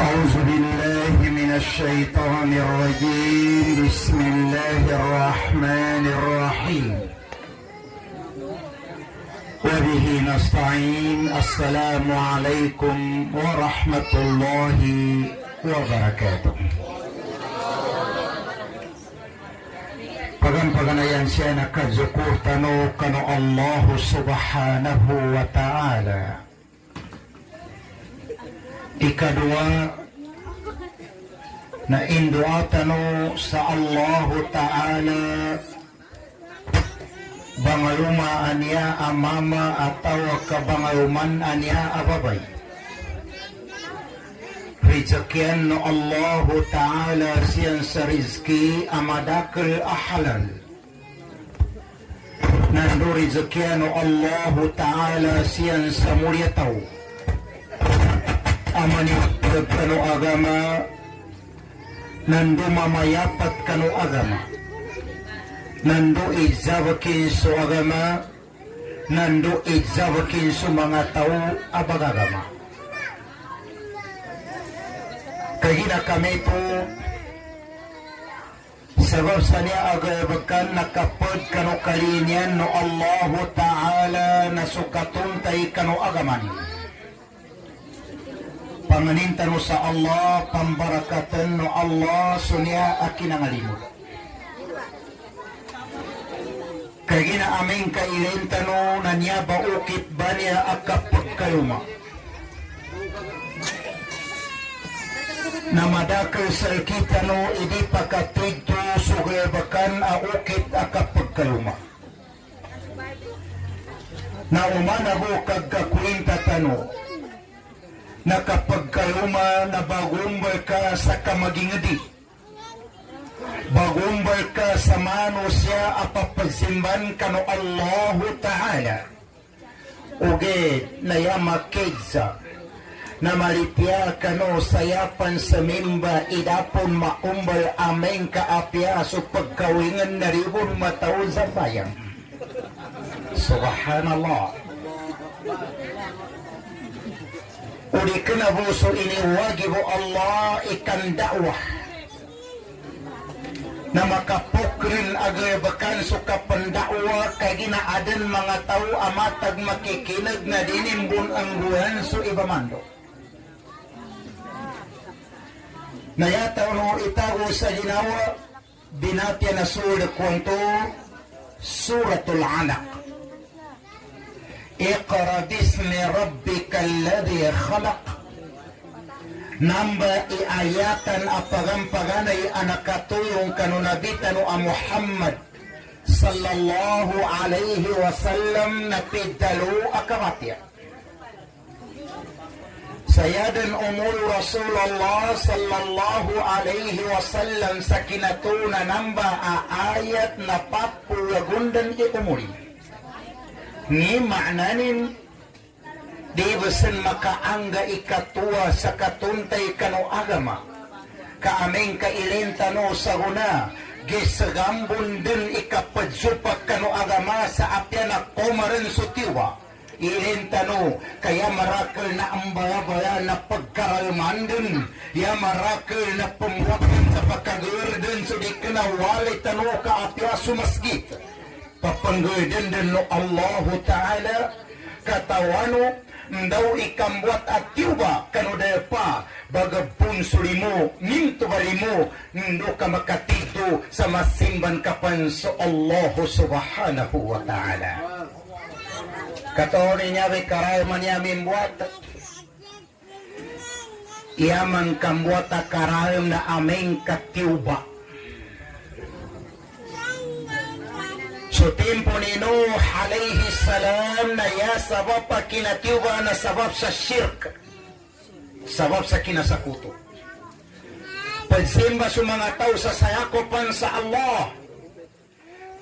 أعوذ بالله من الشيطان الرجيم. بسم الله الرحمن الرحيم. وبه نستعين. السلام عليكم ورحمة الله wabarakatuh. Pagan-paganayan siya nakazukur tano kano Allah subhanahu wa ta'ala. Ikadua na indua tano sa Allah ta'ala bangaluma anya amama atau kabangaluman anya ababay. Rezekian no Allah ta'ala siyan sa rizki amadakal ahalal. Nando rezekian no Allah ta'ala siyan sa mulyataw. Amanit kano agama. Nando mamayapat kano agama. Nando izawakin so agama. Nando izawakin so mga tao abagagama. Kaya kami po sabab sa niya agabakan nakapod kano kalinyan no Allah ta'ala na sukatuntay kano agaman. Panganintan mo sa Allah, pambarakatan no Allah sunya akinangalimod. Kaya na aming kailintan no na niya baukit ba niya akapagkaluma. Na madakal sa kita no hindi pakatito sugabakan aukit akapagkaluma. Na umanago kagkakwinta tano na kapagkaluma na bagumbay ka sa kamagingadi. Bagumbay ka sa mano siya apapagsimban kano Allah ta'ala. Uge na yamakidsa na malipya kano sayapan sa mimba idapon maumbal ameng kaapya so pagkawingan na ribon mataon sa bayang. Subhanallah. Uli kinabuso iniwagibo Allah ikan dakwah na makapukrin agabakan so kapandakwa kay ginaadan mga tao amatag makikinag na dinimbun ang buwan so ibamando. Nayataw no itago sa ginawa binatya na surat kwento Suratul Alaq. Iqra bismi rabbika alladhi khalaq. Namba iayatan apagampaganay anakatuyong kanunabitan o Muhammad sallallahu alaihi wasallam na pidalu akamatya. Sayadan umul Rasulullah sallallahu alaihi wasallam sa kinatuna namba aayat na papulagundan iumuli. Ni maknanin di basan makaangga ikatuwa sa katuntay kano agama. Kaaming kailintano sa guna gisagambon din ikapadsupak kano agama sa apya na komaran sutiwa. Ilintano, kaya marakal na ang baya-baya na pagkaralman din. Ya marakal na pumwakan sa pagkagurdan so di ka na walay tano ka apya sumasgit. Papanggurdan din no Allah ta'ala katawano daw ikambuat at tiuba kano daya pa bagabun sulimo minto balimo ndo ka makatito sa masimban kapan so Allah subhanahu wa ta'ala. Katawari niya may karayman niya mimbuat. Iyaman kambuat na karayam na aming katiuba. So tempo ni Nuh alayhi salam na ya sabab pa kinatiuba na sabab sa shirk. Sabab sa kinasakuto. Pagsimba sa mga tao sa sayakopan sa Allah.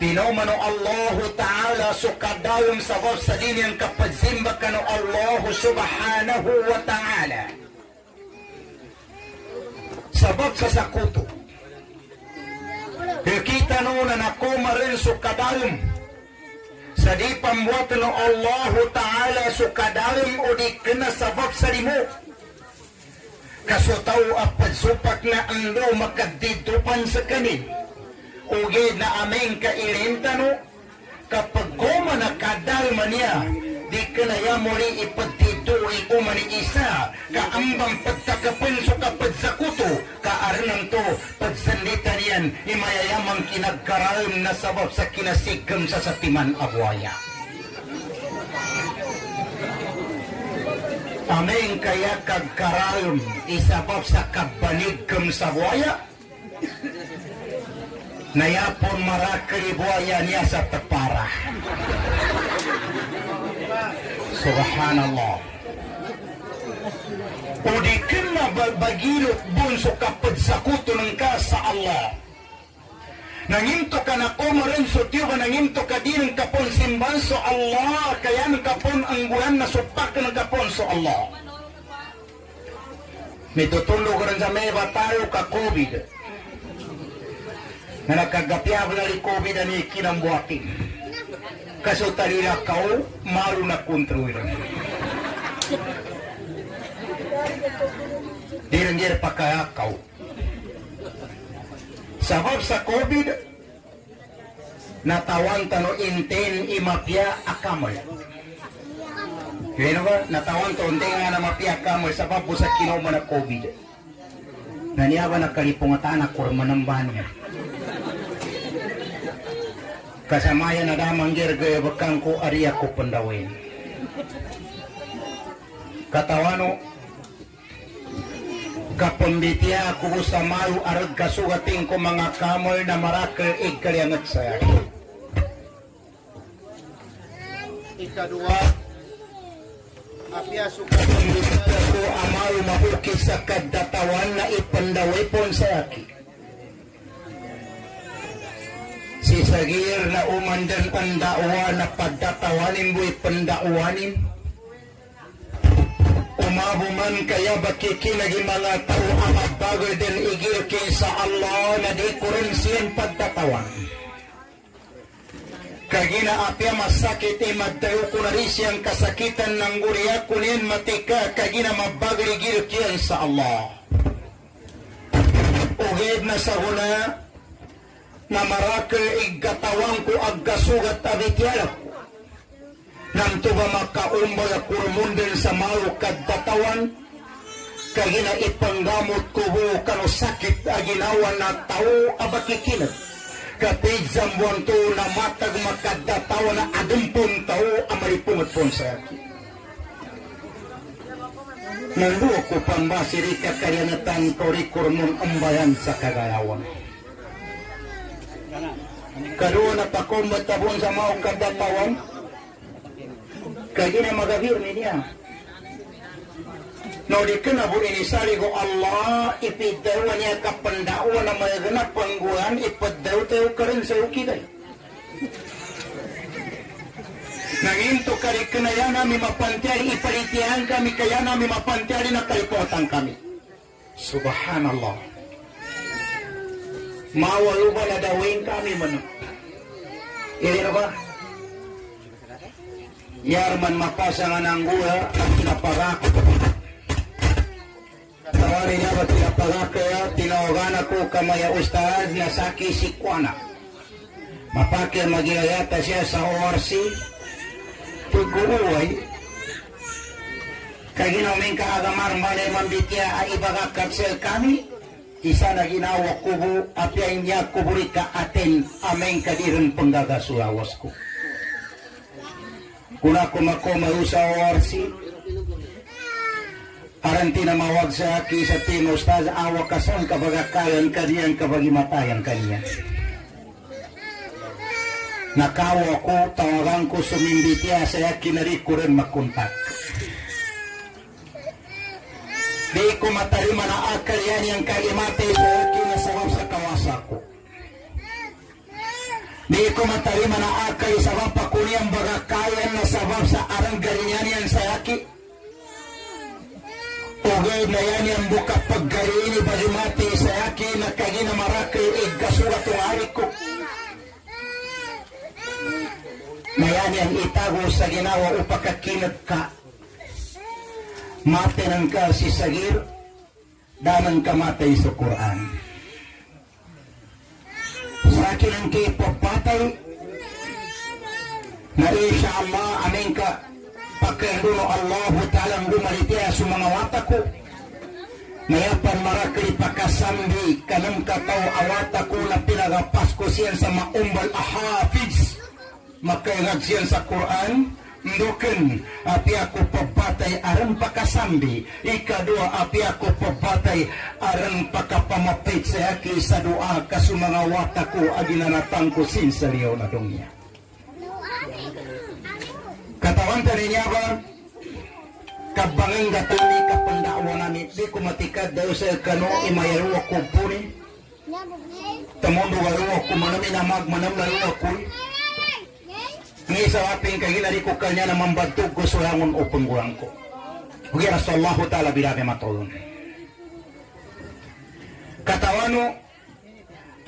Pinomano Allah ta'ala so kadayong sabab sa dinyang kapagsimba kano Allah subhanahu wa ta'ala. Sabab sa sakuto. Kita no na nakuma rin so kadayong sa di pambuat no Allah ta'ala so kadayong o di kina sabab sa limo. Kasutaw apad supak na ando makaditupan sa kanin. Uge na aming kairintano, kapag goma na kadalma niya, di ka na ya muli ipadito ikumani isa, kaambang pagtakapunso kapag sakuto, kaaranang to, pagsanditan yan, imayayamang kinagkaram na sabab sa kinasigam sa satiman abwaya. Aming kaya kagkaram isabab sa kabanigam sa buhaya. Nayapon marakari buhaya niya sa tapara. Subhanallah. O di ka na bagilot bunso kapag sakuto ng ka sa Allah. Nangimto ka na kumarin so tiyo ba nangimto ka din ng kapon simban so Allah. Kaya ng kapon ang bulan na supak ng kapon so Allah. May tutulog rin sa may batayo ka COVID. Na nakagapyab na rin COVID na ni kinambuakin. Kaso talila kao, maru na kontrol. Di rin dyan pakayakaw. Sabab sa COVID, natawan tano inten imapya akamoy. Kaya ba? Natawan to inten nga na mapya akamoy sabab po sa kinoma na COVID. Naniyawa na kalipungataan na kurma ng banya. Kasamaya na damang gergaya bakang ko ariya ko pandawin. Katawano, kapambitya ako sa mayu arag kasugating ko mga kamoy na marakal igkaliangat saya. Ikadua, apya sukapambitya ko amayu mabukis sa kadatawan na ipandaway pon sa aki. Si Sagir na umandan ang dawa na pagdatawanin mo ipandauanin. Umabuman kaya bakikinagi mga tao ang magbago din igil kaysa Allah na di ko rin siyan pagtatawan. Kagina apya masakit magtayo ko na rin siyang kasakitan ng guriya kunin matika kagina magbagligil kiyan sa Allah. Ugid na sa huna na marakal iggatawang ko agkasugat abityalak. Nanto ba makaumbay kurmunden sa maru kaddatawan kagina ipanggamot ko kano sakit aginawan na tao abakikinag kapig zambuan to na matag makaddatawan na adumpon tao amaripungat pon sa akin. Nanduwa ko pang basiri kakayanatan kurikurmon ambayan sa kagayawan. Karoon na pakumbat tabon sa maong kaddatawan kaya na magabir niya. No di ka na bu inisali ko Allah ipidawa niya kapandawa na may ganap pangguhan ipadaw tayo ka rin sa ukiday. Nanginto ka rin ka na yan namin mapantyari ipalitihan kami kaya namin mapantyari na kalipotan kami. Subhanallah. Mawalo ba na dawin kami man? Ili na ba? Yarman mapasangan ang gula at tinaparak. Tawari niya ba tinaparak kaya tinawagan ako kamaya ustaz na saki sikwana. Mapakil magigayata siya sa ORC. Pagkuruway. Kaya ginawin ka agamar malay mambitya ay ibagakat sel kami. Isa na ginawa kubo at yan niya kuburit ka atin aming kadirin panggagasuawas ko. Kuna kumako marusa ORC aranti na mawag sa aki sa ting ustaz awa kasan kabagakayan kaniyang kabagimatayan kaniya. Nakawa ko tawagan ko sumimbitya sa aki nari ko rin makontak. Di ko matarima na akal yan yung kalimate sa aki na sabab sa kawasa ko. Di ko matarima na akal sabab pakuniyang bagakayan na sabab sa arang galinyan yan sa aki. Ugay na yan yung buka paggarini balimati sa aki na kagina marakay igkasulat ang hari ko. Na yan yung itago sa ginawa upakakinag ka. Matenang ka si Sagir danang kamatay sa Quran. Sa akin ang kipapatay na insyaAllah amin ka pagkainduno Allah ta'ala gumalitiya sa mga wata ko mayapan marakli pakasambi kanang kataw awata ko na pinagapas ko siyan sa maumbal ahafiz makairag siyan sa Quran nduken api ako pabatay aran pakasambi ikadua api ako pabatay aran pakapamapit sa aki sa doa kasu mga wata ko aginanatang ko sin sa liyaw na dongya katawan tani niya ba kabangang gatani kapandakwa nami di kumatikad daw sa kano imayaruwa ko puni tamondo garuwa ko manami na magmanam laruwa ko ni sa aping kahilari ko kanya na mambantog ko sulangon o panggulang ko huwag na sa Allah ta'ala bilake matulon katawano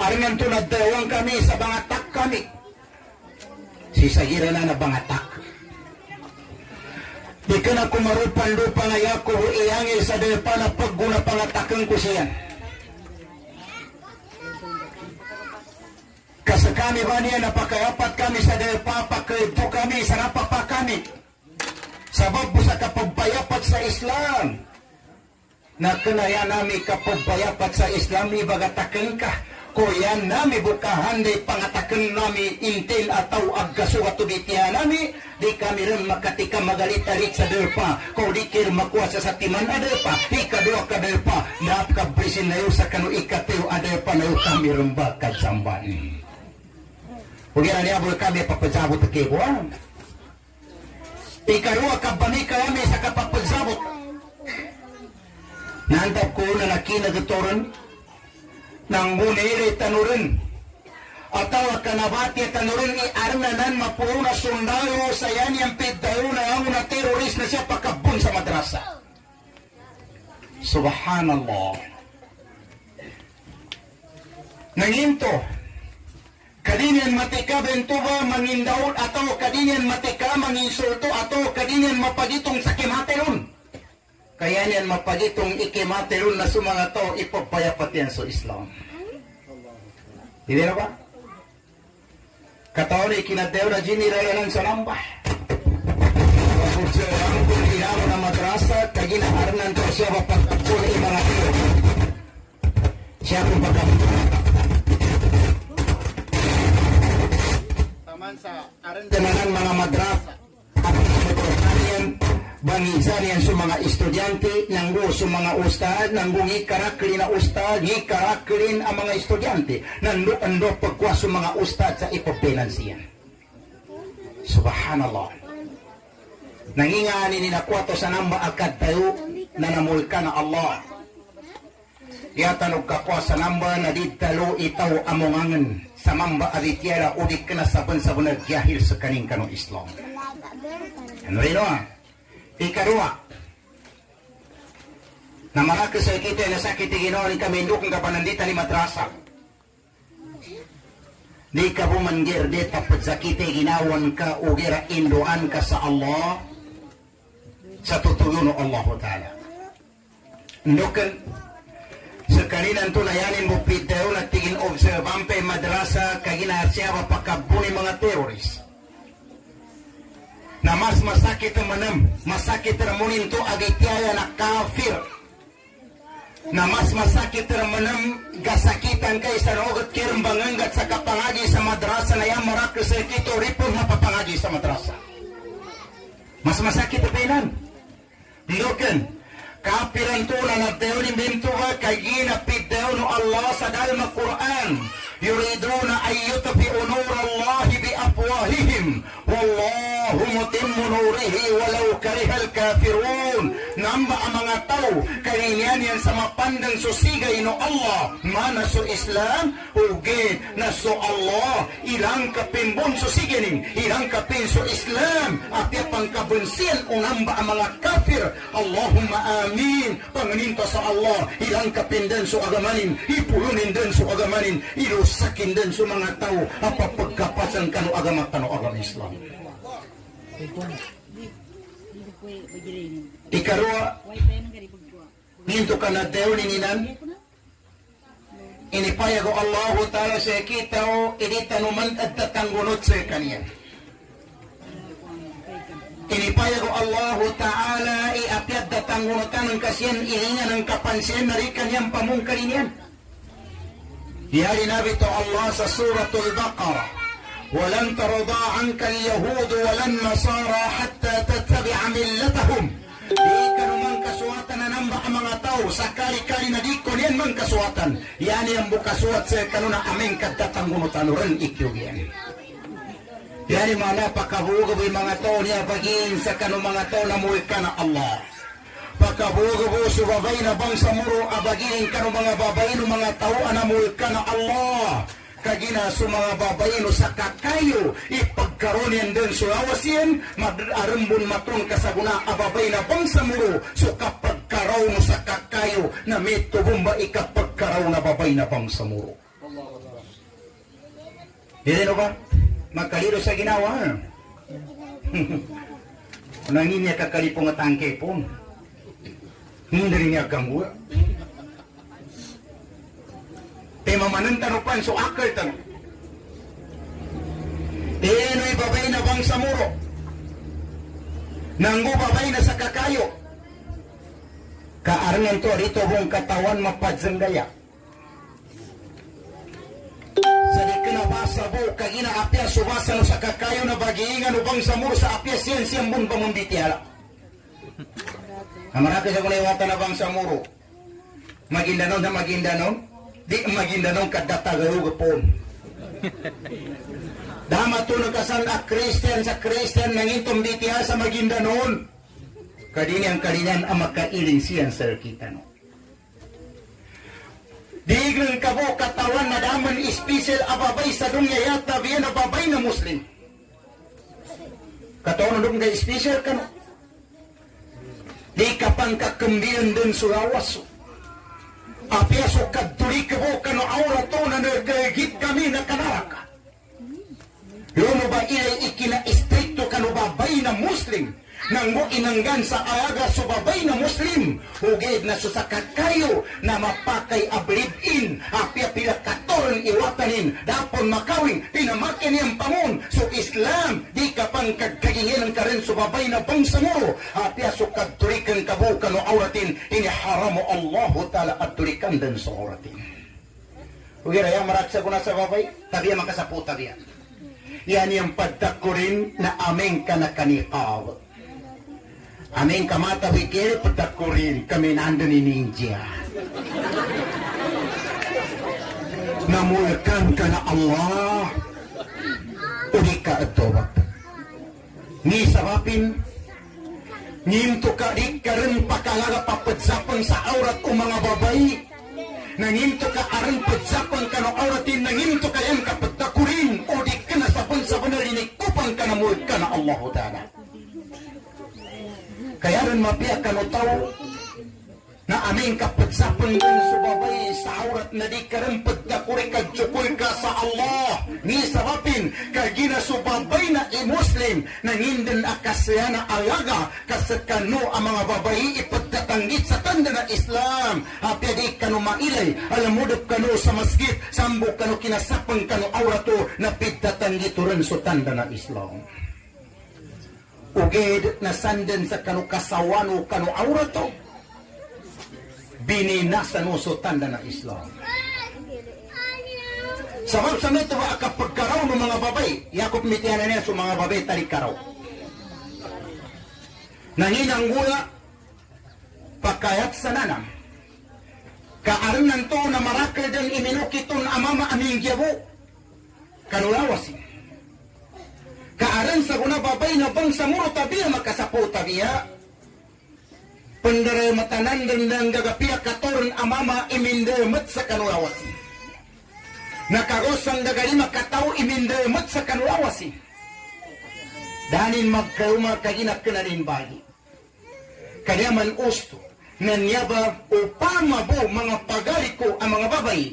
aringan tunad dawang kami sa bangatak kami sisagira na bangatak di ka na kumarupan-lupa na yako iangil sa depan na pagguna pangatakan ko siya kasi kami ba niya napakayapat kami sa depa pagkaito kami sa napapa kami sabab sa kapagbayapat sa Islam na kanaya nami kapagbayapat sa Islam ibagatakan ka kuyan nami bukahan di pangatakan nami intil atau aggaso at tubitiya nami di kami rin makatika magalit-alit sa derpa kung di kir makuasa sa timan aderpa ikadua ka derpa napakabrisin na yun sa kanu ikatiyo aderpa na yun kami rin bakad samban huwag na niya bul kami papazabot at kibuan ikarua kabani kami sa kapapazabot nantap ko na nakinagatoran nang buniri tanurin atau kanabati tanurin iarnanan mapuna sundalo sayan yang pidayo na ang na teroris na siya pakabun sa madrasa subhanallah nanginto kadinian matika bentuba mangindaud atau kadinian matika manginsulto atau kadinian mapagitong sakimateron kaya niyan mapagitong ikimateron na sumanga to ipapayapat yan sa Islam hindi na ba? kataon ikinadeo na giniralanan sa nambah ang kulinaw na madrasa kaginaharnan to siya mapagkakul mga tiro siya kung pagkakul dengan mga madrasa at bangisan yan sa mga estudyante nanggo sa mga ustad nanggo ngikarakli na ustad ngikaraklin ang mga estudyante nando pagkwa sa mga ustad sa ipopinansiyan subhanallah nangingani ni nakwato sa namba akad tayo na namulka na Allah yatanog kakwa sa namba na ditalo itaw amongangan sa mamba aditiyara udik ka na saban-saban nagyahil sa kaning kanong Islam ano rin o ikarua na makakasal kita na sakit ginawa ni kami indukang kapanandita ni madrasa di ka bumanggir di tapos sakit ginawan ka o gira induan ka sa Allah sa tutulong Allah Ta'ala indukan sa kanilang tulayanin mo pitayo na tigin observampe madrasa kaginasya mapakabuni mga teroris na mas masakit manam masakit ramunin to agityaya na kafir na mas masakit manam gasakitan kay sa rogot kirmbangangat sa kapangagi sa madrasa na yan marakis sa kito ripon mapapangagi sa madrasa mas masakit na pinan diyokan kapiran to na nagdayo ni Bintuwa kay ginapit dayo no Allah sa dalma Quran yuriduna ayyutfi'u nurallahi bi afwahihim wallahu mutimmu nurihi walau karihal kafirun namba ang mga tao kaninyan yan sa mapandang susigay no Allah mana so Islam ugid na so Allah ilang kapimbon susiganin ilang kapin so Islam at pangkabunsil o namba ang mga kafir Allahumma amin panganinta sa Allah ilang kapindan so agamanin ipulunin din so agamanin ilusakin din so mga tao apapagkapasan kano agama Islam ikarua Nginto ka na daw nininan. Inipayag o Allah Ta'ala sa kita o initanuman at tatanggunot sa kaniya. Inipayag o Allah Ta'ala iapiat tatanggunotan ng kasiyan ihinga ng kapansin na rin kanyang pamungkarin yan. Dihari nabi to Allah sa suratul Baqarah. ولن ترضى عنك اليهود ولا النصارى حتى تتبع ملتهم. Di kanumang kasuwatan na namba ang mga tao sa kari-kari na di ko niyan mang kasuwatan. Yan ang bukasuwat sa kanuna aming kadtatanggunutan rin ikyugyan. Yan yung mga napakabugaboy mga tao niya bagin sa kanong mga tao na muwi ka na Allah. Pagkabugaboy subabay na bang sa muro abagin kanong mga babay ng mga tao na muwi ka na Allah. Kagina sa mga babayino sa kakayo ipagkaroon yan din sulawas yan mag-arambon matun kasaguna ababay na bang sa muro so kapagkaraw mo sa kakayo na may tubumba ikapagkaraw na babay na bang sa muro. Hindi no ba? Magkaliro sa ginawa. Nangin niya kakalipong at angke po. Hindi rin niya gangwa. Tema manantanupan so akal tanong. Eno'y babay na bang sa muro. Nanggo babay na sa kakayo. Kaarangan to rito buong katawan mapadzang gaya. Sa di kinabasa po kagina apya subasa no sa kakayo na bagiingan ubang sa muro sa apya siyang bun pamunditihala. Amaraka sa kunaiwata na bang sa muro. Magindanon na magindanon. Di magindanon kadatagaruga po. Dama to nagkasan a Christian sa Christian nangintong ditiha sa magindanon. Kadini ang kalinyan ang makailing siyan sa kita no. Diglang kabo katawan na daman special ababay sa dunya yata biyan ababay na Muslim. Katawan na dunya special ka no. Di kapang kakambiyan dun surawas. Apiaso kaduri kabo kano aura to na nagagit kami na kanaraka. Yono ba ilay ikina-stricto kano babay na Muslim nanggo inanggan sa ayaga so babay na Muslim hugid na so sa kakayo na mapakay ablibin apia pila katoron iwatanin dapon makawing pinamakin niyang pangon so Islam di ka pang kagkaginginan ka rin so babay na bangsamuro apia so kadturikan kabo kano auratin iniharamo Allah Ta'ala at turikan din sa auratin hugid ayang maraksa ko na sa babay tabiya makasapu tabiya yan yung pagtakurin na aming kanakanikawat. Aming kamata wikir pagtakurin kami nandun ni Ninja. Namulkan ka na Allah. Uli ka atobat. Ni sabapin, nginto ka di ka rin pakalaga papadsapan sa aurat o mga babay. Nanginto ka aran padsapan ka no auratin, nanginto ka yan kapagtakurin o di ka na sabon narinig kupang ka na murid ka na Allah Ta'ala. Kaya rin mapiyak ka no tao na aming kapagsapan ka na subabay sa aurat na di ka rin pagtakuri kagtsukul ka sa Allah. Ni sabapin kagina subabay na i-Muslim nangindin akasya na alaga kasakano ang mga babayi ipagtatanggit sa tanda na Islam. Apya di ka no mailay alamudap ka no sa masjid sambok ka no kinasapang ka no aurato na pagtatanggit rin sa tanda na Islam. Ugid na sandan sa kano kasawano kano aurato bininasan mo sa tanda na Islam. Sabab sa mito ba kapagkaraw ng mga babay, yakop mitihan na niya sa mga babay talikaraw. Nanginang gula, pakayat sa nanam. Kaaranan to na marakal din iminukiton amama aming gyabo. Kanulawasin. Kaaran sa guna babay na bang sa muro tabiya makasapo tabiya. Pendere matanan dan gagapia katoron amama imindemet sa kanulawasi. Nakagosang gagalima katao imindemet sa kanulawasi. Danin magkauma kaginak ka na rin bagi. Kanya man usto, nanyaba upama bo mga pagariko ang mga babay.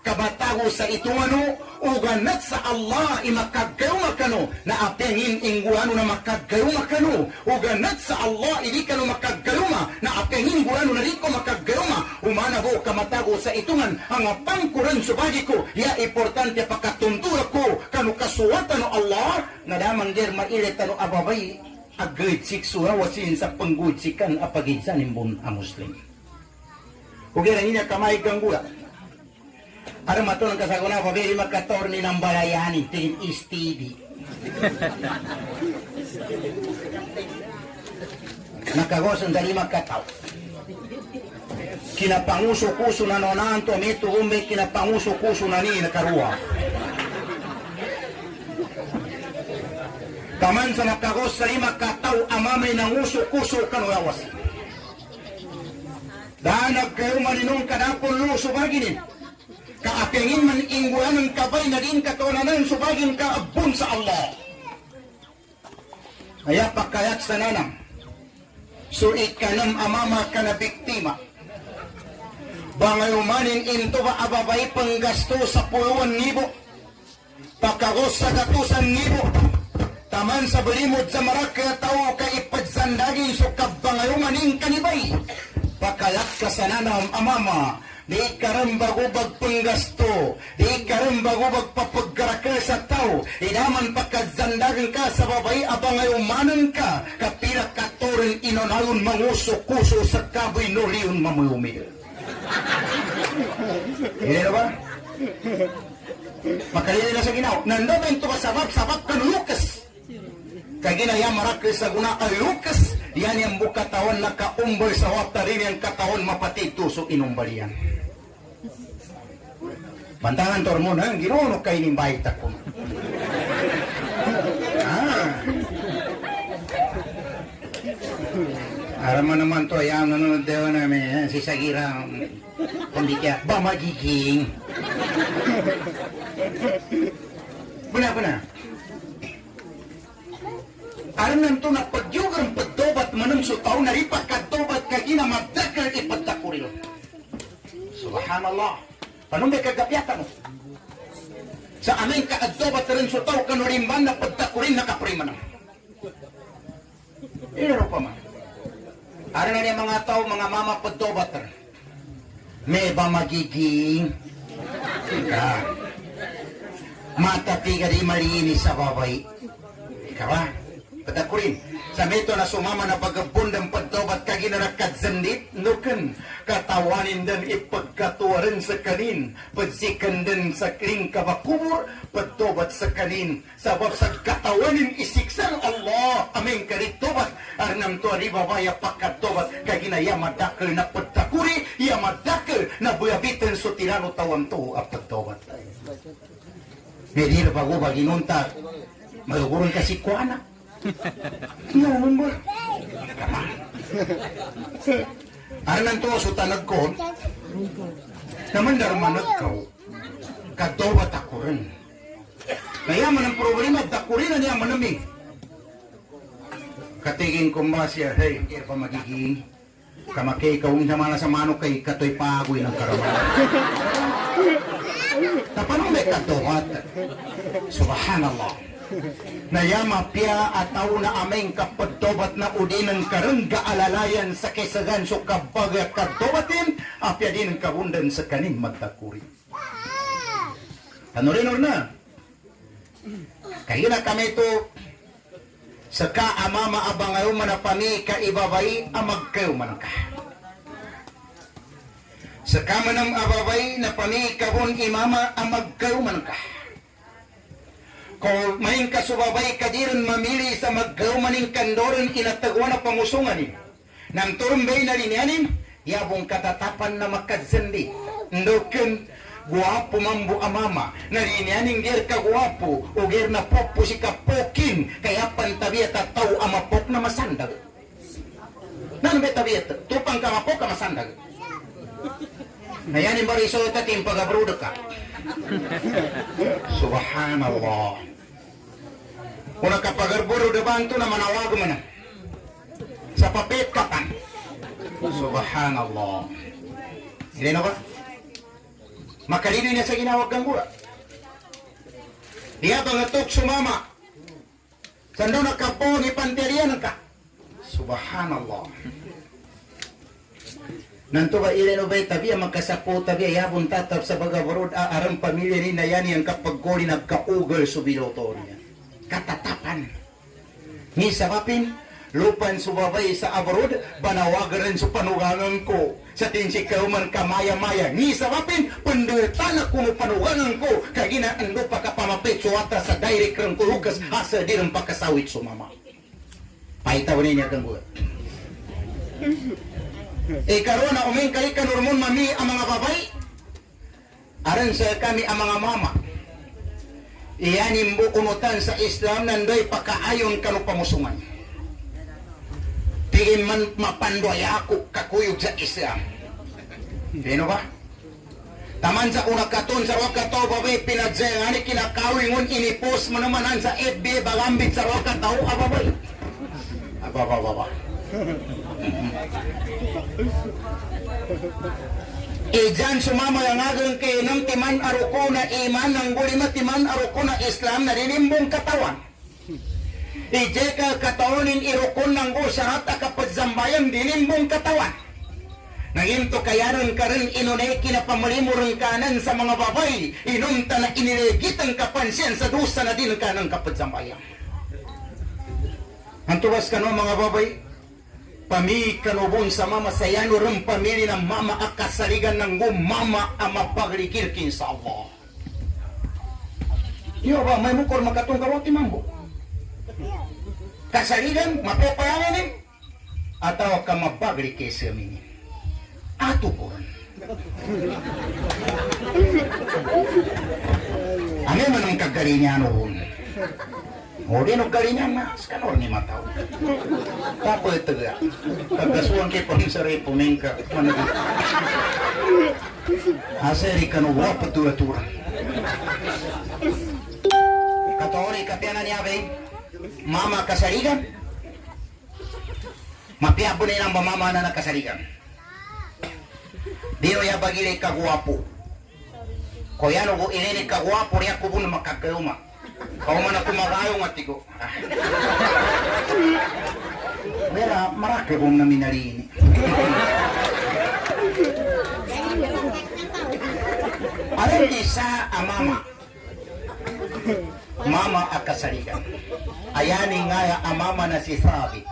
Kabatago sa itungano, uganat sa Allah imakagayuma kano, na apengin ingguano na makagayuma kano, uganat sa Allah hindi kano makagayuma, na apengin guano na riko makagayuma manabo kamatago sa itungan ang pangkuran subagi ko ya importante pakatuntura ko kanu kasuwatan no Allah na damang der mailit no ababay agad siksuha wasin sa panggutsikan apagid sa nimbun a Muslim. Kugera niya kamay ganggura. Ara matulong kasaguna pabiri makatorni ng balayani tingin istidi. Nakagosan dari makataw. Kinapanguso-kuso na nonanto mito umbe kinapanguso-kuso na ni nakaruwa. Kaman sa nakagos sa lima kataw amamay ng uso-kuso kanuyawas. Danag kayo maninong kadapon luso baginin. Kaapengin man ingguan ng kabay na din katonanan subagin kaabun sa Allah. Kaya pakayat sa nanang. So ikanam amama ka na biktima. Bangayumanin into ba ababay panggasto sa 10,000. Pakagos sa 2,000. Taman sa balimod sa maraka tao ka ipadsandagin so kabangayumanin kanibay. Pakayat ka sa nanang amama. Di karambagubag panggasto, di karambagubag papaggaraka sa tao, idaman pagkazandagan ka sa babay abang ayumanan ka, kapira katorin inonayon manguso-kuso sa kaboy noriyon mamuyumil. Hindi na ba? Makalili na sa ginaw, nandaban ito ka sabab kanulukas. Kaginaya marakis sa guna alukas, yan yung bukatawan na kaumbay sa wata rin yung katawan mapatito so inumbalian. Bantangan tormon, ha? Ginono kayo ni bayta ko. Araman naman to, yan nanonood daw namin, si Sagira, kundi kaya, ba magiging? Puna. Aram nanto na pagyugang pagdobat manang sutaw na ripak kadobat kagina magdakar ipagdakurilo. Subhanallah. Anong may kagapyata mo? Sa aming kaaddobat rin sutaw kanurimban na pagdakurin nakapriman na. Ino pa man. Aram na niya mga tao, mga mama pagdobat rin. May ba magiging? Ka. Matapiga di malinis sa babay. Ikaw ba? Padakurin. Sa mito na sumama na pagabundang pagdobat kaginarakat zandit, nukan, katawanin din ipagkatuwaran sa kanin, pagsikan din sa kring kabakubur, pagdobat sa kanin, sabab sa katawanin isiksan Allah, aming karitobat, arnam to aribabaya pagkatobat, kaginaya madakal na pagtakuri, iya madakal na buyabitan so tirano tawan to at pagdobat. Medyo bago baginunta, mayugurun kasi kuana. Ngayon mo. Kama. Aran to so tanag ko. Naman darmanag ko. Kadobat ako rin. Mayaman ang problema, dakurin na niya manami. Katigin ko ba siya, hey, hindi pa magiging. Kamakay kawing naman sa mano kay katoy pagoy ng karaman. Tapanong may kadobat. Subhanallah. Nayama piya at tao na aming kapagdobat na udinan karang gaalalayan sa kesagan so kabaga kadobatin apya din ang kabundan sa kanin magtakuri. Ano rin or na? Kaya na kami ito sa kaamama abangayo manapami kaibabay amag kayo man ka. Sa kamanang ababay na pami kabon imama amag kayo man ka. Kung maing kasubabay kadiran mamili sa magkaumaning kandoran inatagwa na pangusungan ni. Nang turumbay na linyanin, yabong katatapan na makadzandi. Ndoken, guwapo mambu amama, na linyaning dir ka guwapo, o gir na popo si kapokin, kaya pantabi at tataw amapok na masandag. Nang betabi at tupang kamapok ka masandag. Nayanin ba riso tatim pagabrudo ka? Subhanallah. Una kapagarburo de banto na manawag mo na. Sa papit kapan. Subhanallah. Hindi na ba? Makalino niya sa ginawag kang gura. Diya bangatok sumama. Sando na kapon ipanterian ka. Subhanallah. Nanto ba ilan o ba'y tabi ang magkasapo tabi ayabon tatap sa bagabarod aarang pamilya ni Nayani ang kapagkori nagkaugal subiloto niya. Katatapan. Ni sabapin, lupan subabay sa abroad, banawagan rin sa panugangan ko. Sa tinsik kauman kamaya-maya. Ni sabapin, pendetana kuno panugangan ko. Kaya ginaan do pa kapamapit suwata sa direct rang kulugas asa di rin pakasawit sumama. Paitaw niya kang buhat. Karon na uming kay kanurmon mami ang mga babay. Aran sa kami ang mga mama. Iyanin mo unutan sa Islam nandoy pakaayon kanu pamusungan. Tingin man mapandoya ako kakuyog sa Islam. Sino ba? Taman sa una katon sa wakato babay pinadzengani kinakawingon inipos mo namanan sa FB bagambit sa wakataw ababay. Abababa. Ijan sumama yang agang kay ng timan aruko na iman ng gulima timan aruko na Islam na rinimbong katawan. Ijeka kataonin irukon ng usarat akapadzambayan dinimbong katawan. Nanginto kayaran ka rin inunay kinapamalimurang kanan sa mga babay. Inunta na inilegit ang kapansin sa dusa na din ka ng kapadzambayan. Ang tuwas ka no mga babay, pami kanubon sa mama sayano rin pamili ng mama akasaligan ng mama ang mapaglikirkin sa Allah. Iyo ba, may mukor makatong kawati mambo? Kasaligan, mapapayanganin? Atau ka mapaglikir sa minin? Ato ko rin. Ano man ang kagalinyan noon? O din o galinyan na, skanor ni mataw. Tapo ito ga. Pagkasuan kay pangsari pumengka. Aseri ka no wapa tura-tura. Katori kapianan niya bay. Mama kasarigan. Mapiabo na ilang mama na nakasarigan. Di ya bagili kagwapo. Koyano ko ininig kagwapo niya kubun makakayuma. Kau mana kumagayong at tigo. Wala, marake bong namin nalini. Alam isa ang mama. Mama akasaligan. Ayanin nga ang mama na si Thabit.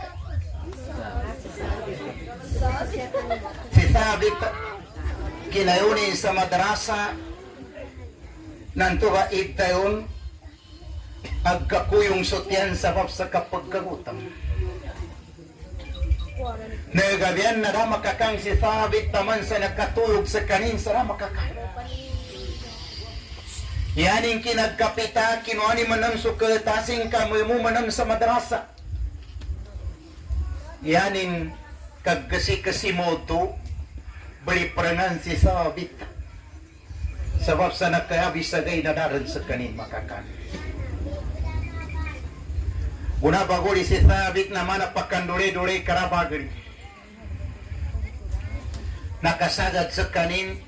Si Thabit, kinayunin sa madrasa, nantuwa itayon, agkakuyong sutyan sabab sa kapagkagutam. Nagabian na ra makakang si Thabit taman sa nakatulog sa kanin sa ra makakang. Yaning kinagkapita, kinuani manang sukatasing kamoy mo manang sa madrasa. Yaning kagkasi-kasi mo to, balipranan si Thabit. Sabab sa nakayabis sa gay nadaran sa kanin makakang. Una baguli si Thabit naman napakandure-dure karabagri. Nakasagad sa kanin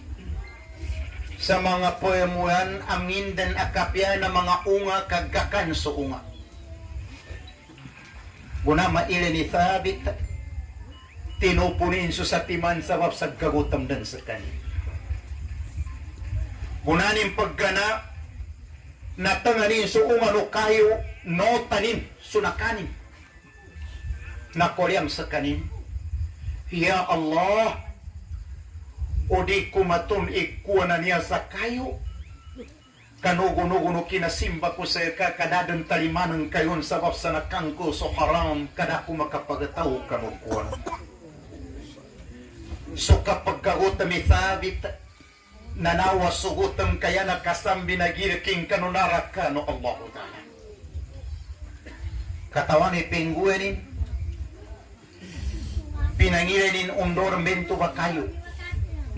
sa mga poemuan amin dan akapya na mga unga kagakan so unga. Una maili ni Thabit tinupunin so sa timan sabab sa kagutam dan sa kanin. Gunanin pagkana natanganin so unga no kayo no tanin sunakanin na koryam sa kanin. Ya Allah, o di kumatun ikuha na niya sa kayo. Kanugunuguno kinasimba ko sa kakadadan talimanan kayon sabab sa nakangko so haram kada ko makapagataw kanukuan. So kapag kagutam ni Thabit nanawa sugutam kaya nakasambi na gilking kanunarak ka no Allah Ta'ala. Katawan ipingguenin, pinangilinin undor bento ba kayo,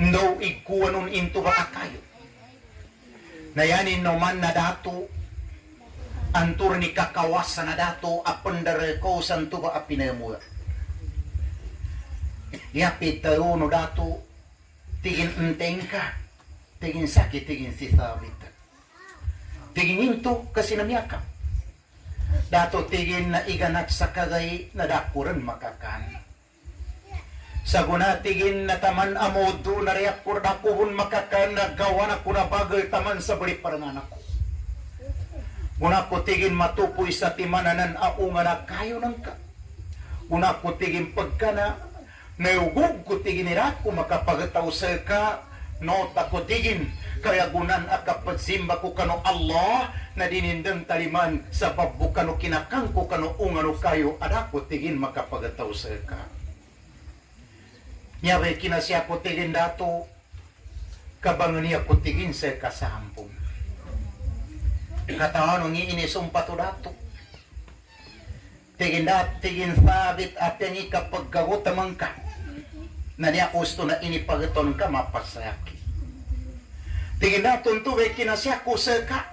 no ikuan nun into ba kayo. Nayanin naman na dato, antur ni kakawasan na dato, apandare ko santo ba apinamuya. Yapit tayo no dato, tigin enteng ka, tigin sakit, tigin si Thabit. Tigin into kasi namiyakap. Dato tigin na iganat sa kagay na dakuran makakan. Sa gunatigin na taman amodo na riyak ko na kuhun makakanagawa na kuna bagay taman sa bali paranganak ko. Una ko tigin matupoy sa timananan aunga na kayo ng ka. Una ko tigin pagka na naugog ko tigin nila ko makapagataw sa ka. Nota ko tigin kaya gunan akapagsimba ko kano Allah na dinindang taliman sa babu kano kinakang ko kano ungano kayo ada ko tigin makapagataw sa ka. Nyawe kinasya ko tigin dato kabangan niya ko tigin sa kasampung. Katawan ng iinisumpa to dato. Tigin sabit at yung ikapagkagutamang ka na niya gusto na inipagaton ka mapasayaki. Tigin dato tuwe kinasya ko sa ka.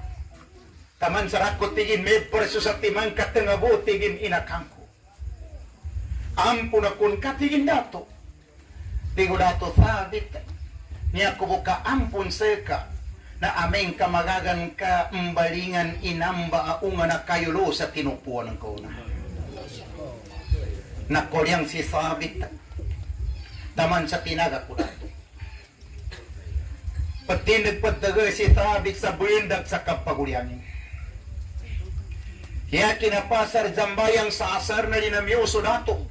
Taman sarak ko tigin may preso sa timang katangabo tigin inakang ko. Ampo na kun ka tigin dato. Tigo dato sabit niya ko buka ampun seka na ameng kamagagan ka mbalingan inamba aunga na kayulo sa tinupuan ng kauna. Nakolyang si sabit taman sa tinaga ko dato. Patindag pagdaga si sabit sa buyendag sa kapagulyanin. Kaya kinapasar zambayang sa asar na dinamyoso dato.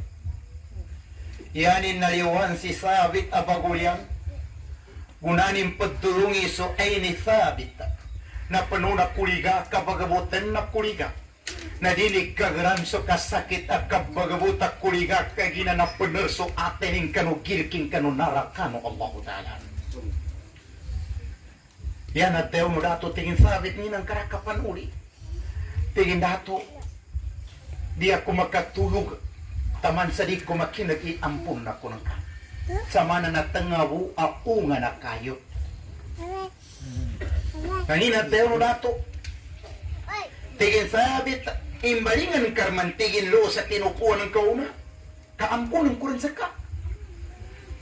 Yanin naliwan si sabit abagulyang gunanin pagtulungi so ay ni sabit na panuna kuliga kabagabutan na kuliga na dinig kagaran so kasakit at kabagabutak kuliga kagina na penerso atening kanu girking kanu narakano Allah Ta'ala. Yan at tayo mo dato tingin sabit ni ng karakapan uli tingin dato di ako makatulog taman sa di ko makinagi ampun na ko ng ka. Sama na natangawu ako nga na kayo. Kanina tayo no dato. Tigin sabit, imbalingan karman tigin lo sa tinupuan ng kauna. Kaampunan ko rin sa ka.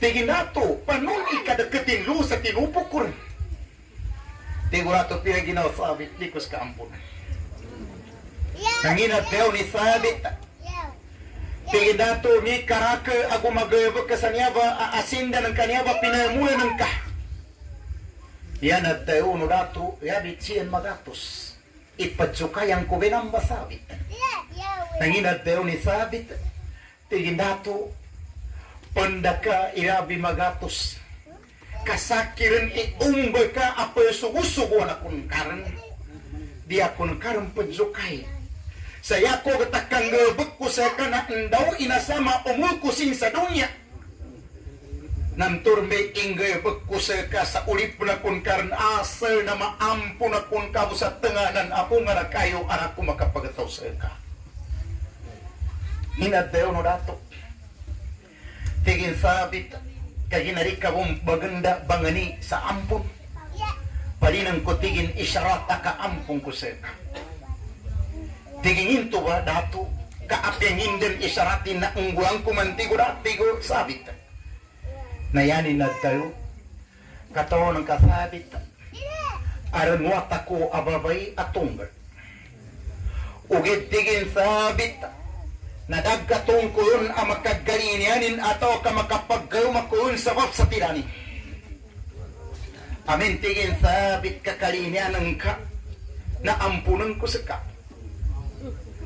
Tigin dato, panon ikadagatin lo sa tinupok ko rin. Tigin dato pinaginaw sabit, di ko sa kaampunan. Kanina tayo ni sabit, tigin dato ni karaka ako magayabag ka sa niyaba aasinda ng kanyaba pinamula ng ka. Yan at tayo no dato yabit siyan magatos ipatsukayang ko binamba sabit. Nangin at tayo ni sabit tigin dato pandaka irabi magatos kasakiran iumba ka apa sugusugo na kung karan di ako ng karan patsukay. Saya ko katakang gabag ko sa kanaan daw inasama umukusin sa dunya. Nantur may inggabag ko sa ka sa ulip na kun karan asal na maampo na kun ka sa tenganan ako nga na kayo anak ko makapagataw sa ka. Hinadayo no dato. Tigin sabit kaginari ka mong baganda bangani sa ampun. Palinang ko tigin isyarata ka ampun ko sa ka. Tigingin to ba dato kaapyangin din isyaratin na ungguang kumantigo datigo sabit. Nayanin na tayo katawa ng kasabit aran wata ko ababay atunggal. Ugit tigin sabit nadagkatong ko yun ang makagalinyanin ato ka makapaggaw ko yun sabab sa tirani. Amin tigin sabit kakalinyanan ka na ampunan ko sa ka.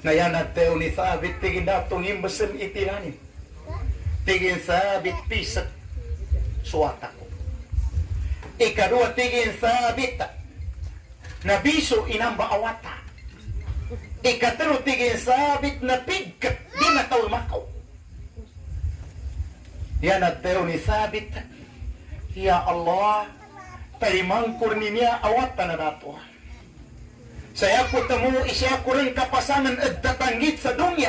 Ngayon at tayo ni sabit tigin datong imbasan itiranin. Tigin sabit pisat suwata ko. Ikadua tigin sabit na biso inamba awata. Ikatero tigin sabit na pigkat di mataw makaw. Yan at tayo ni sabit. Ya Allah, talimang kurninya awata na dato. Saya ko tamo isya ko rin kapasanan at datanggit sa dunya.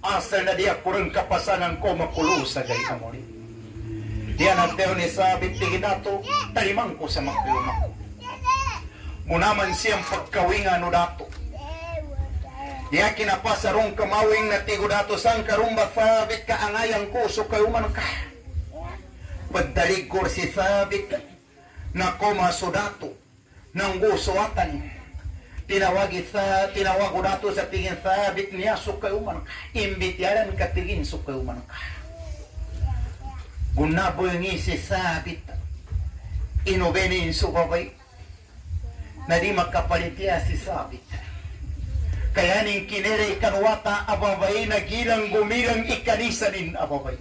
Asal na diya ko rin kapasanan ko makulo sa gay amori. Diyan at tayo ni sabit tigin dato, talimang ko sa makiluma ko. Munaman siyang pagkawingan o dato. Diya kinapasarong kamawing na tigo dato sang karumba sabit ka angayang ko so kayuman ka. Pagdalig ko si sabit na komaso dato ng gusuatan. Tinawag ko dato sa tingin sabit niya sukayuman ka. Imbityaran ka tigin sukayuman ka. Gunaboy si sabit. Inubenin subabay. Na di magkapalitya si sabit. Kaya ning kinere kanwata ababay nagilang gumilang ikanisanin ababay.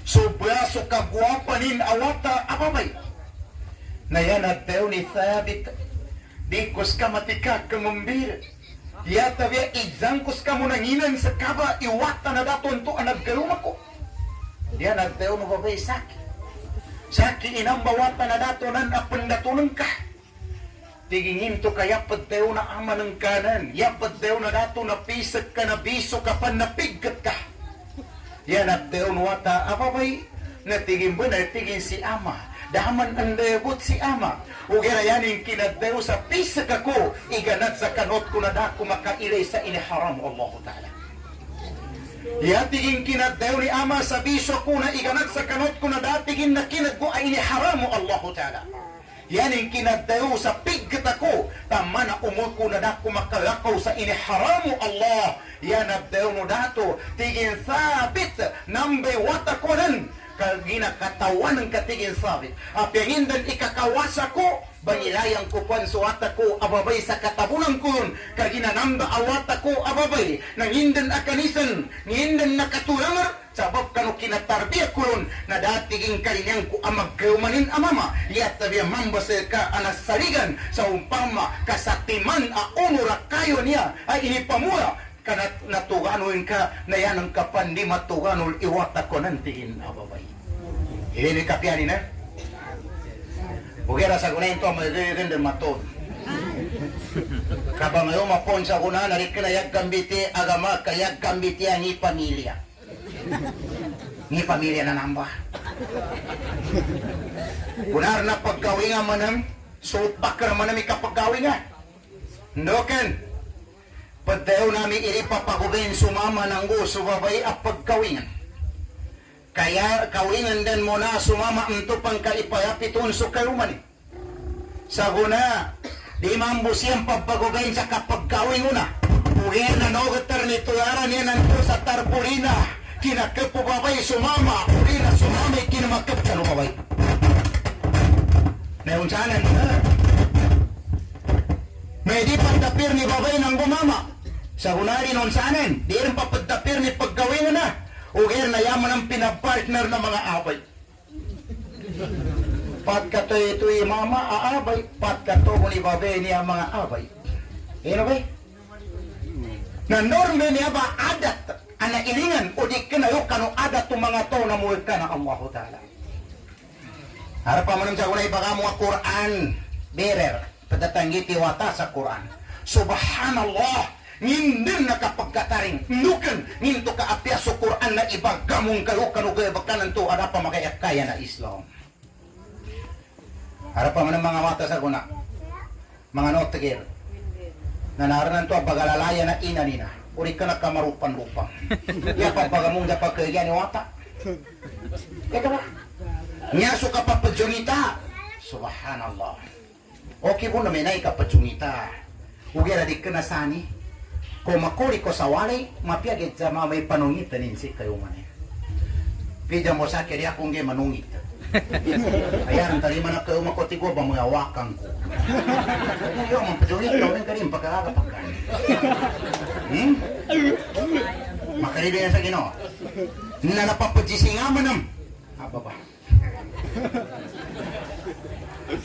Sobraso kagwapanin awata ababay. Nayan at teo ni sabit. Dikos ka matika kamumbir. Yata biya idzangkos ka mo nanginan sa kaba iwata na daton to ang nagkaruma ko. Diyan at teo no babay saki. Saki inang bawata na datonan apan datonan ka. Tigingin to kaya pagteo na ama ng kanan. Ya pagteo na dato na pisag ka na biso ka pa napigkat ka. Yan at teo no wata ababay. Natigin ba na tigin si ama. Daman ang lebot si ama. Ugera yan yung kinadeo sa pisag ako. Iganat sa kanot ko na dako makailay sa iniharam Allah Ta'ala. Yatigin kinadeo ni ama sa biso ko na iganat sa kanot ko na datigin na kinad ko ay iniharam mo Allah Ta'ala. Yan yung kinadeo sa pigkat ako. Tama na umul ko na dako makalakaw sa iniharam mo Allah. Yan adeo no dato. Tigin sabit. Nambay wata ko rin. Kagina katawan ng katigin sabit. Apyangin din ikakawasa ko. Bangilayang kupan suwata ko ababay sa katabunan ko yun. Kagina namba awata ko ababay. Nangindan akanisan. Nangindan nakatulangar. Sabab kanu kinatarbiya ko yun. Na datiging kalinyang ko amagkaumanin amama. Yat tabi mambasa ka anasaligan. Sa umpama kasatiman a unura kayo niya. Ay inipamura. Kanat natuganoin ka na yan ang kapan di matuganol iwata ko nantiin ababay. Ini kapianin na. Bugera sa kunain to magiging din matod. Kapag ngayon mapon sa kuna narik ka na yag kambiti agama kayag kambiti ang pamilya. Ni pamilya na namba. Kunar na pagkawinga manang supak ka naman namin kapagkawinga. Ndoken. Pagdayo namin iripapagubin sumama ng gusto babay at pagkawingan. Kaya kawingan din mo na sumama ang tupang kaipayapiton so kaluman. Sa guna, di mambo siyang pagpagubin sa kapagkawin una. Uyan na nogatar nito yaran yan ang sa tarpulina. Kinakapo babay sumama. Urina sumama kinamakap ka babay. Naunsanan mo na. May di pagtapir ni babay ng gumama. Sa hunari nun saanin, di rin papadapir ni paggawin na. Ugir na yaman ang pinapartner ng mga abay. Pagkato ito'y mama aabay, pagkato ko ni babay niya mga abay. Ino ba? Na norme niya ba adat, ana ilingan, o di kinayo kano adat o mga to na muwag ka na Allah Ta'ala. Harap pa manong sa kunay baka mga Quran, bearer, padatanggiti wata sa Quran. Subhanallah, ngindin na kapagkataring nukan nginto ka apya sa Quran na ibagamong kayo kanugay bakanan to ada pa makayak kaya na Islam. Harap pa man mga wata sa kuna mga notegir na naranan to bagalalaya na ina nina uri ka na kamarupan-rupang ya pa bagamong da pagkaya ni wata eka ba nya suka pa pajunita subhanallah okay po na may naika pajunita ugera di ka na sani kung makuri ko sa walay, mapiagit sa mga may panungitan si kayo man. Pidya mo sa kiri akong gay manungit. Ayan, ang talima na kayo makotigo ba mga wakang ko. Ayan yung mga padungit, gawin ka rin pagkakapagkan. Makarili na sa Ginoo. Na napapagisingaman ng ababa.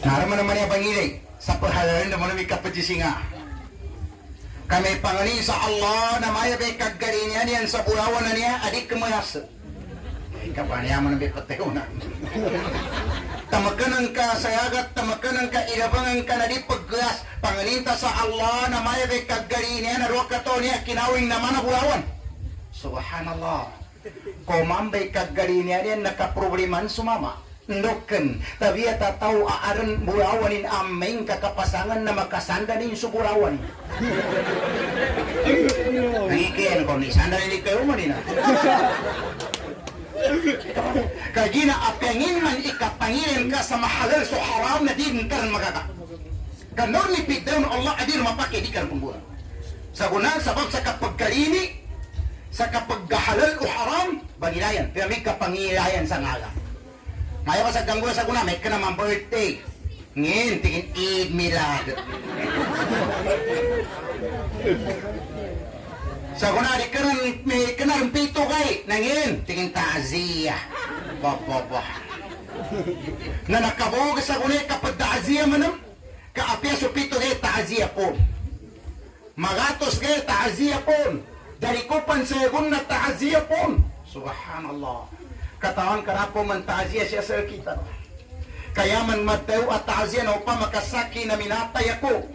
Naraman naman niya bangilay sa pahalaran na manamig kapagisinga. Kami panganin sa Allah na maya bay kaggarinyan yan sa burawan na niya adik kemayas. Kapaniyaman ang bipateo na. Tamakanan ka sayagat, tamakanan ka ilabangan ka na di paggas. Panganinta sa Allah na maya bay kaggarinyan na ruwag kato niya kinawing naman na burawan. Subhanallah. Kumambay kaggarinyan yan nakaprobleman sumama. Ndoken, tapi ya tahu aaran burawanin ameng kakapasangan na makasandanin sa burawan. Nangikin ko ni sandanin kayo mo din. Kagina apyangin man ikapangilin ka sa mahalal so haram na din karan magaka. Kanor ni pidon Allah adir mapake di karan pembuat. Sa guna sabab sa kapagkalini sa kapag halal o haram, bagilayan. Pero may kapangilayan sa ngalan. Maya ka sa ganggulan sa kuna, may ka naman birthday. Ngayon, tingin Eid Milad. Sa kuna, may kanarang pito kay. Nangin, tingin Taaziyah. Papa. Na nakabuga sa kuna, kapag Taaziyah manam, kaapya so pito kay Taaziyah po. Magatos kay Taaziyah po. Dari kupan sa yagun na Taaziyah po. Subhanallah. Katawan karapo man Taaziyah siya sa kita. Kaya man matayo at Taaziyah na upang makasaki na minatay ako.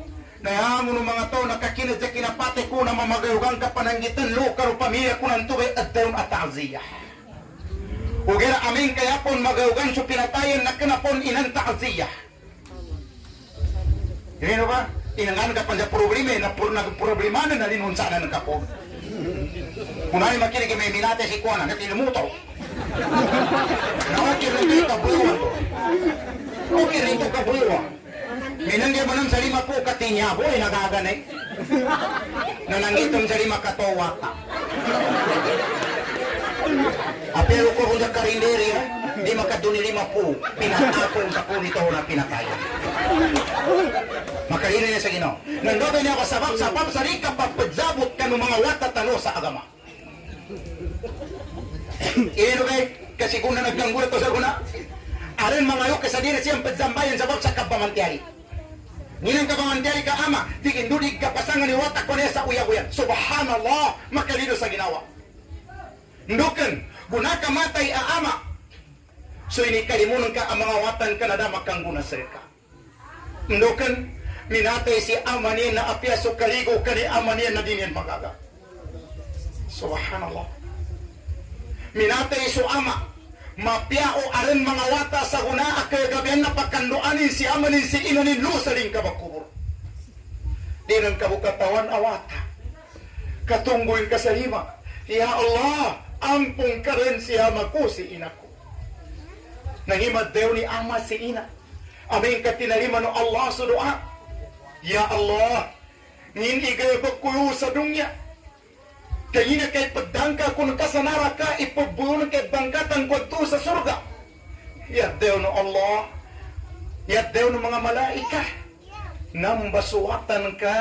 Nayaman ng mga tao nakakinad sa kinapate ko na mamagayugang kapananggitan luka o pamilya ko ng tubay at dayon at Taaziyah. Ugera amin kaya pon magayugan so pinatayan na kanapon inang Taaziyah. Ganyan ba? Inangan ka pa sa problema na problema na linunsa na ng kapon. Kunani makinig may minate si Kuana na tinumuto. Nawakir rin ito kabuiwan. Okay rin ito kabuiwan. Minangya mo nang sa lima po katinya, boy, nagaganay. Nanangitong sa lima katowa ka. Apelo ko kung sa karinderi, di makaduni lima po, pinatako yung kapo nito na pinataya. Makalina niya sa Ginoo. Nandoon niya ako sabab sa rika papadzabot ka ng mga watatano sa agama. Ino kay, kasi kung na naglanggulat ko sa kuna, aron mga yok kasadira siyang padzambayan sabab sa kabamantiari. Nilang kabamantiari ka ama, dikindudig ka pasangan ni watak ko niya sa uya-uya. Subhanallah, makalino sa ginawa. Ndukan, guna ka matay ama. So ini kalimunan ka ang mga watan ka na damak kang guna sa ka. Ndukan, minatay si ama niya na apya so kaligo ka ni ama niya na diniyan magaga. Subhanallah. Minatay so ama, mapya o aran mga wata sa guna akay gabihan na pagkanduanin si ama ni si inanin lusaling kabakubur. Di nang kabukatawan awata. Katunggoy ka sa lima. Ya Allah, ampung ka rin si ama ko si ina ko. Nangimad daw ni ama si ina. Aming katinalima no Allah sa doa. Ya Allah, hindi kayo kuyo sa dunya. Kaya na kay pagdangka kung kasanara ka, ipagbuyo na kay bangkatan ko ito sa surga. Yat daw no Allah, yat daw no mga malaika, nambasuatan ka,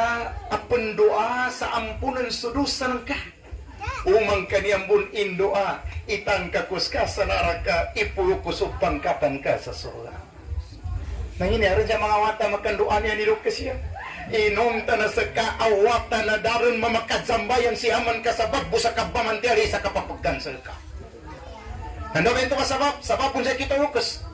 apun doa sa ampunan sudusan ka. Umang kaniyang bun indoa, itang kakus ka sanara ka, ipulukusog bangkatan ka sa surga. Nangyari dyan mga wata makanduan niya ni Lucas yan. Inom ta na sa kaawata na daron mamakadzambayan si Haman kasabab sa kabamantiari sa kapapagkansel ka. Nando ba ito kasabab? Sabab kung sa kita Lucas.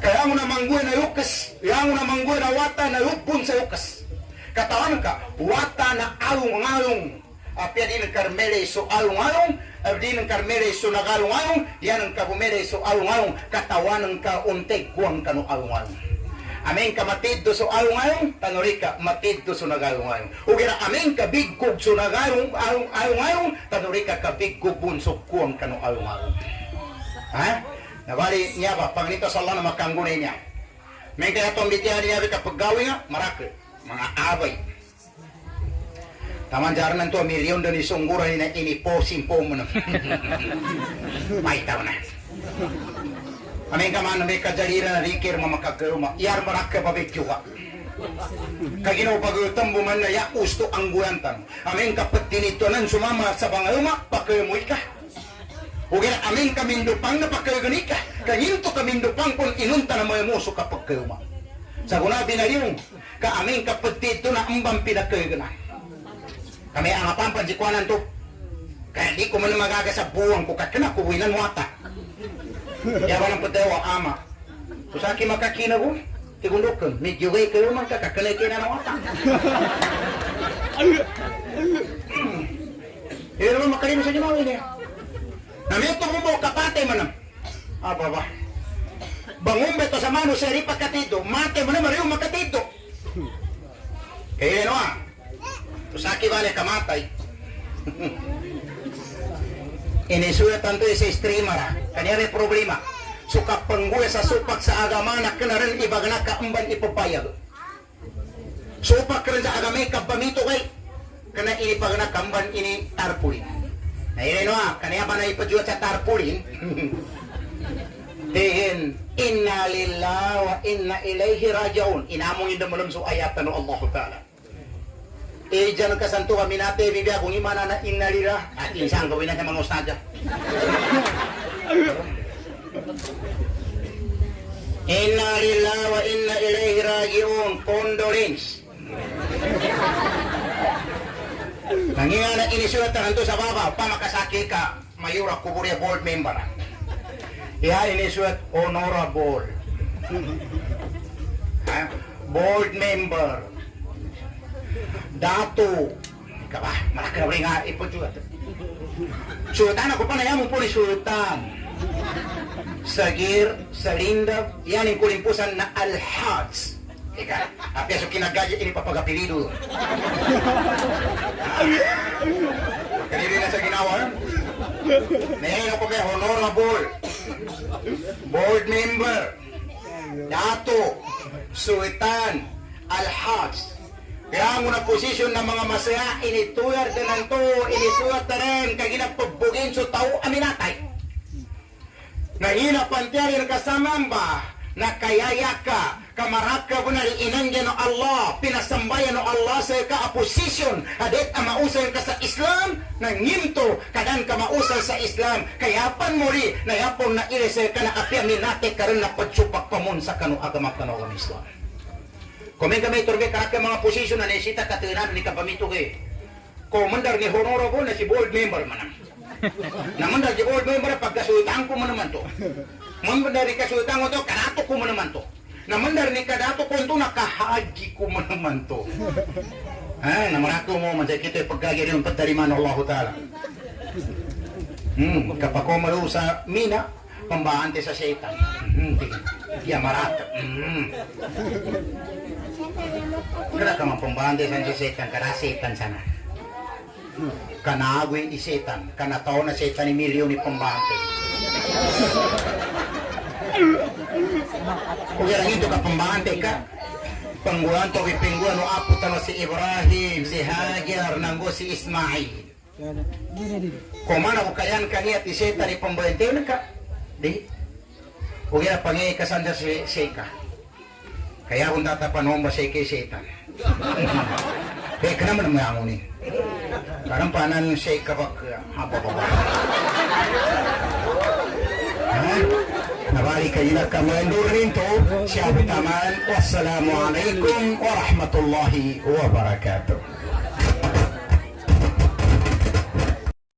Kaya mo na mangguin na Lucas. Kaya mo na mangguin na wata na lupon sa Lucas. Katawan ka, wata na along-along. Apya din ng Carmele so along-along. Abdi ng Carmele so nagalong-along. Yan ang kabumele so along-along. Katawan ka unteg kuwang kanu along-along. Amin ka matiddo so along-along, tanurika matiddo so nagalong-along. Ugira amin ka bigkog so nagalong-along, tanurika ka bigkog bunsok kuwang kanu along-along. Ha? Nabali niya ba, panganito sa Allah na makanggunay niya. May kaya itong bitihan niya kapag gawin nga, marakil, mga abay. Taman jaran to milyon dan isungguran na iniposin po mo na. May tao na. Amin ka man may kajalira na rikir mamakagkaruma. Iyar marakka babikyo ka. Kaginaw pag-utambo man na ya usto ang guyantan. Amin kapag tinitunan sumama sa bangaluma, pagkayamoy ka. Ugin amin kamindupang na pagkayagani ka. Kanyinto kamindupang kung inunta na mga muso kapag kayuma. Sa guna binaliw, ka amin kapag tito na ambang pinagkayaganan. Kami ang apampan si Kuanan to. Kaya di ko man magaga sa buwang ko kakana kubuinan mo ata. Kaya walang padawa ama. Kung sa akin makakina ko, tigundok medyo way kayo man kakakanay kayo na ata. Hindi naman makalino sa ginawin niya. Namito mo mo kapate man. Baba. Bangumbe to sa mano sa ripat katito. Mate mo na mariyo makatito. Kaya ano Tusaki vale kamatay. Inisulat tanto sa streamer. Kanya may problema. So kapangguya sa supak sa agama na kanaran ibagana ka amban ipapayag. Supak ka rin sa agama kapamito kay Kana ini pag nakamban ini tarpulin. Na ini no, kanya ba na ipajuat sa tarpulin? Dihin, inna lillahi wa inna ilaihi raji'un. Inamong yung damalong so ayatan ng Allah Ta'ala. Diyan kasanto kami natin, bibigyan kung imana na inna lillahi. At insang gawin na sa mga ustadya. Inna lillahi wa inna ilaihi raji'un. Condolence. Nanginga na inisulat na nandun sa baba, pamakasaki ka, mayura kuburya board member. Iya inisulat honorable. Board member. Dato. Kaba, malaki na rin nga ipusulat. Sultan ako pa na yan mo po ni Sultan. Sagir, Salindab, yan yung kulimpusan na Al-Hajj. Ika, apiaso kinagaya ini papagapilido. Kanili na sa ginawa. Ngayon ako kay honorable, board member, dato, sultan, Al-Hajj. Kaya mo na posisyon ng mga masaya, inituyar din ng to, inisulat na rin, kaya ginagpagbugin so tao aminatay. Nahina pantiyarin kasamang ba, na kayaya ka, kamarat ka po na inangyan ng Allah, pinasambayan ng Allah sa ka-posisyon, adet ang mausay ka sa Islam, na ngimto, kadan ka mausay sa Islam, kayapan mo rin, na yapon na irisay ka na api aminatay ka rin na pagsupak pa mo sa kanu agamak kanawang Islam. Kung may gamay turbe karak mga posisyon na nesita katinan ni kapamito kay. Komandar ni honorable na si board member manang. Namandar si board member pagkasultan ko man naman to. Namandar ni kasultan ko to karato ko man naman to. Namandar ni kadato ko to nakahaji ko man naman to. Ha, namarato mo man sa kita pagkagiri ng pagtariman ng Allah Ta'ala. Kapag ko maru sa mina, pambahante sa setan. Kaya marata. Kada ka mapumbande sa setan, kada setan sana. Kana agwin isetan, kana tao na setan ni milyon ni pambante. Kung yan ito ka pambante ka, pangguan to ipingguan no apo tano si Ibrahim, si Hajar, nanggo si Ismail. Kung mana ko kayan kaniya ti setan ni pambante, yun ka, di? Kung yan pangyay kasan sa seka. Kaya kung tatapanon ba siya kay setan. Kaya ka naman naman ako ni. Karang panan siya kapag habababa. Nabalik kayo na kamulandur rinto. Siya taman. Wassalamualaikum warahmatullahi wabarakatuh.